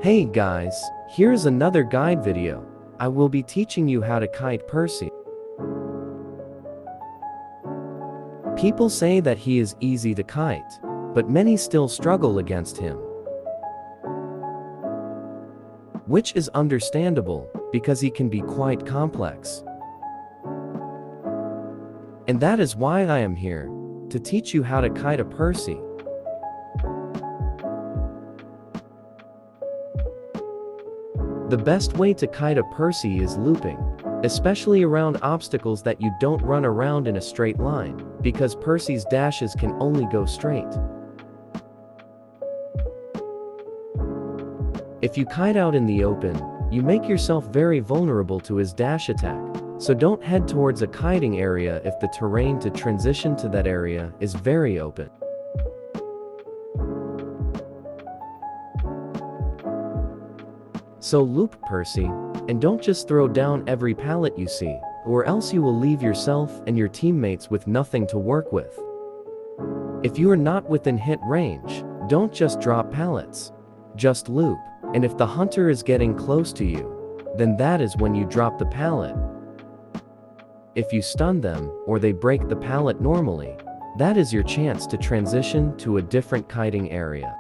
Hey guys, here's another guide video. I will be teaching you how to kite Percy. People say that he is easy to kite, but many still struggle against him. Which is understandable, because he can be quite complex. And that is why I am here, to teach you how to kite a Percy. The best way to kite a Percy is looping, especially around obstacles that you don't run around in a straight line, because Percy's dashes can only go straight. If you kite out in the open, you make yourself very vulnerable to his dash attack, so don't head towards a kiting area if the terrain to transition to that area is very open. So loop Percy, and don't just throw down every pallet you see, or else you will leave yourself and your teammates with nothing to work with. If you are not within hit range, don't just drop pallets. Just loop, and if the hunter is getting close to you, then that is when you drop the pallet. If you stun them, or they break the pallet normally, that is your chance to transition to a different kiting area.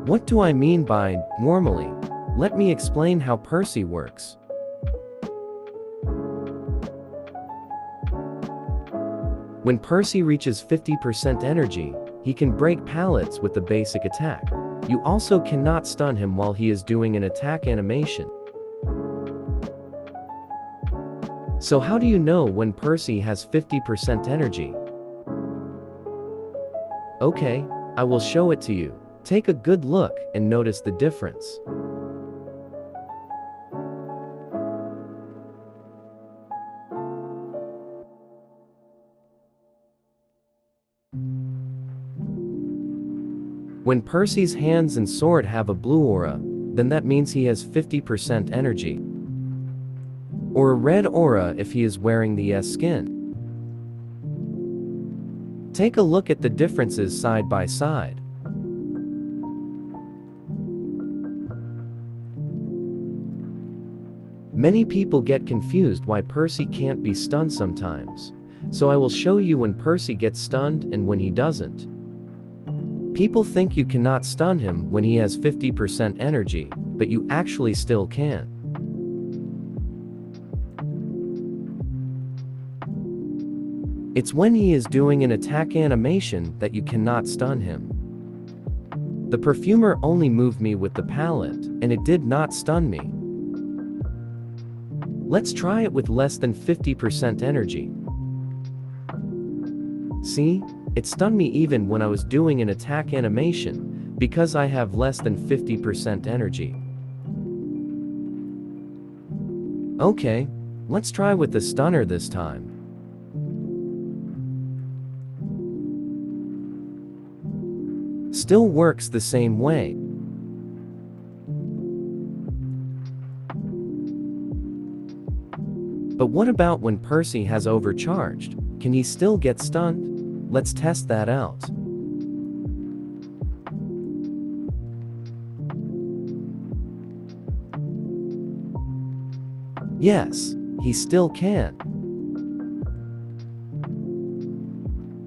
What do I mean by normally? Let me explain how Percy works. When Percy reaches 50% energy, he can break pallets with the basic attack. You also cannot stun him while he is doing an attack animation. So how do you know when Percy has 50% energy? Okay, I will show it to you. Take a good look and notice the difference. When Percy's hands and sword have a blue aura, then that means he has 50% energy. Or a red aura if he is wearing the S skin. Take a look at the differences side by side. Many people get confused why Percy can't be stunned sometimes, so I will show you when Percy gets stunned and when he doesn't. People think you cannot stun him when he has 50% energy, but you actually still can. It's when he is doing an attack animation that you cannot stun him. The perfumer only moved me with the pallet, and it did not stun me. Let's try it with less than 50% energy. See, it stunned me even when I was doing an attack animation, because I have less than 50% energy. Okay, let's try with the stunner this time. Still works the same way. But what about when Percy has overcharged? Can he still get stunned? Let's test that out. Yes, he still can.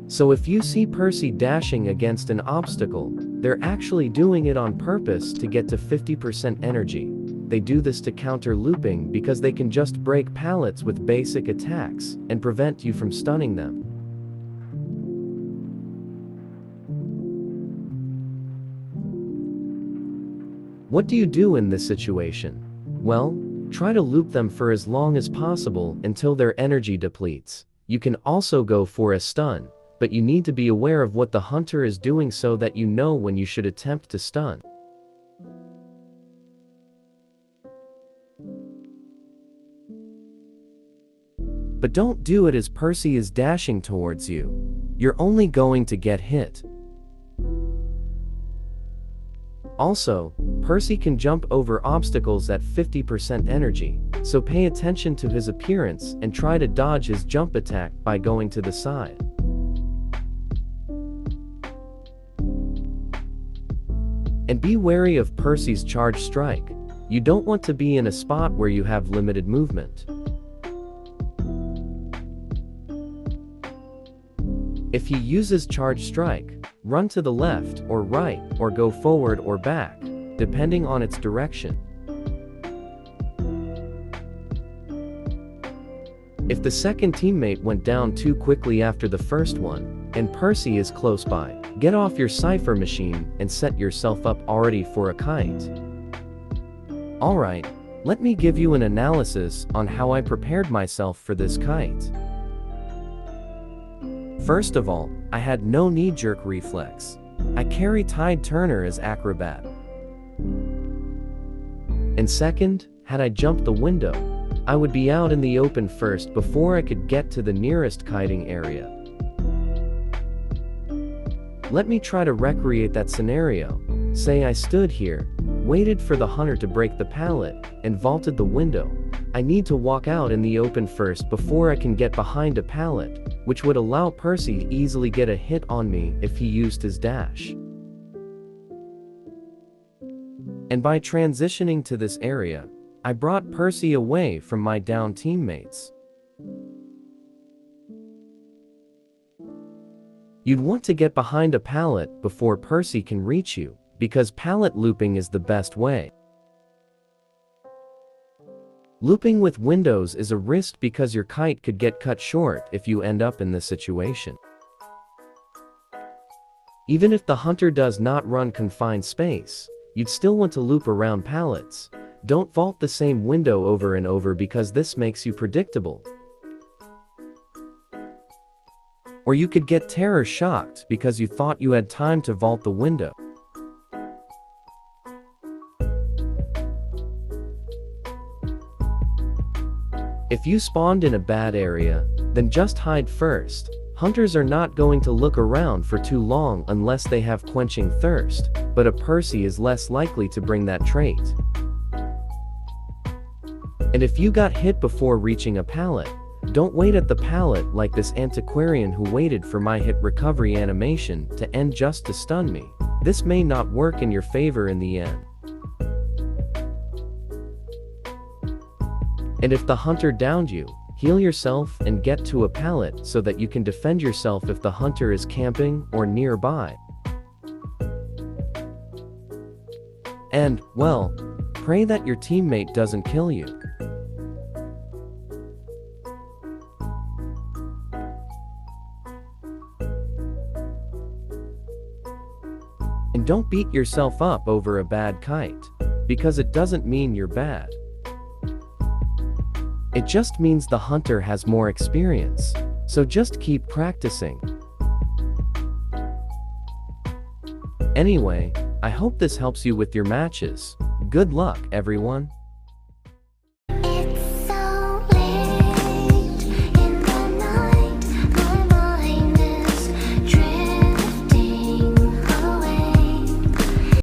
So if you see Percy dashing against an obstacle, they're actually doing it on purpose to get to 50% energy. They do this to counter looping because they can just break pallets with basic attacks and prevent you from stunning them. What do you do in this situation? Well, try to loop them for as long as possible until their energy depletes. You can also go for a stun, but you need to be aware of what the hunter is doing so that you know when you should attempt to stun. But don't do it as Percy is dashing towards you. You're only going to get hit. Also, Percy can jump over obstacles at 50% energy, so pay attention to his appearance and try to dodge his jump attack by going to the side. And be wary of Percy's charge strike. You don't want to be in a spot where you have limited movement. If he uses charge strike, run to the left or right or go forward or back, depending on its direction. If the second teammate went down too quickly after the first one, and Percy is close by, get off your cipher machine and set yourself up already for a kite. Alright, let me give you an analysis on how I prepared myself for this kite. First of all, I had no knee-jerk reflex. I carry Tide Turner as acrobat. And second, had I jumped the window, I would be out in the open first before I could get to the nearest kiting area. Let me try to recreate that scenario. Say I stood here, waited for the hunter to break the pallet, and vaulted the window. I need to walk out in the open first before I can get behind a pallet, which would allow Percy to easily get a hit on me if he used his dash. And by transitioning to this area, I brought Percy away from my down teammates. You'd want to get behind a pallet before Percy can reach you, because pallet looping is the best way. Looping with windows is a risk because your kite could get cut short if you end up in this situation. Even if the hunter does not run confined space, you'd still want to loop around pallets. Don't vault the same window over and over because this makes you predictable. Or you could get terror shocked because you thought you had time to vault the window. If you spawned in a bad area, then just hide first. Hunters are not going to look around for too long unless they have quenching thirst, but a Percy is less likely to bring that trait. And if you got hit before reaching a pallet, don't wait at the pallet like this antiquarian who waited for my hit recovery animation to end just to stun me. This may not work in your favor in the end. And if the hunter downed you, heal yourself and get to a pallet so that you can defend yourself if the hunter is camping or nearby. And, well, pray that your teammate doesn't kill you. And don't beat yourself up over a bad kite, because it doesn't mean you're bad. It just means the hunter has more experience, so just keep practicing. Anyway, I hope this helps you with your matches. Good luck, everyone.